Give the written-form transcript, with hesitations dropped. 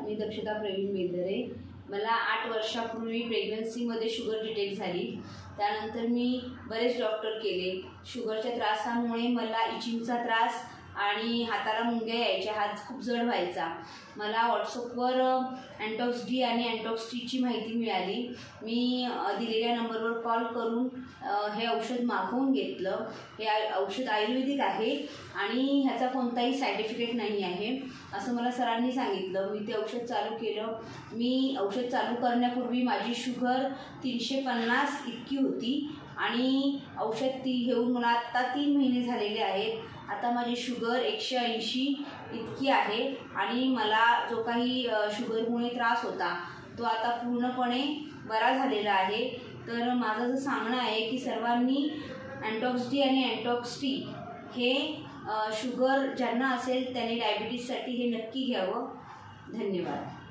मी दक्षता प्रवीण बेंदरे। मला 8 वर्षापूर्वी प्रेग्नन्सीमध्ये शुगर डिटेक्ट झाली। त्यानंतर मी बरेच डॉक्टर केले। शुगरच्या त्रासामुळे मला इचिंगचा त्रास आणि हाताला मुंग्या यायच्या, हात खूप जड व्हायचा। मला व्हॉट्सअपवर अँटॉक्स डी आणि अँटॉक्स टीची माहिती मिळाली। मी दिलेल्या नंबरवर कॉल करून हे औषध मागवून घेतलं। हे औषध आयुर्वेदिक आहे आणि ह्याचा कोणताही साईड इफेक्ट नाही आहे असं मला सरांनी सांगितलं। मी ते औषध चालू केलं। मी औषध चालू करण्यापूर्वी माझी शुगर 350 इतकी होती आणि औषध घेऊन मला आता 3 महिने झालेले आहेत। आता माझी शुगर 180 इतकी आहे आणि मला जो काही शुगरमुळे त्रास होता तो आता पूर्णपणे बरा झालेला आहे। तर माझं असं सांगणं आहे की सर्वांनी अँटॉक्स डी आणि अँटॉक्स टी हे शुगर ज्यांना असेल त्यांनी डायबिटीजसाठी हे नक्की घ्यावं। धन्यवाद।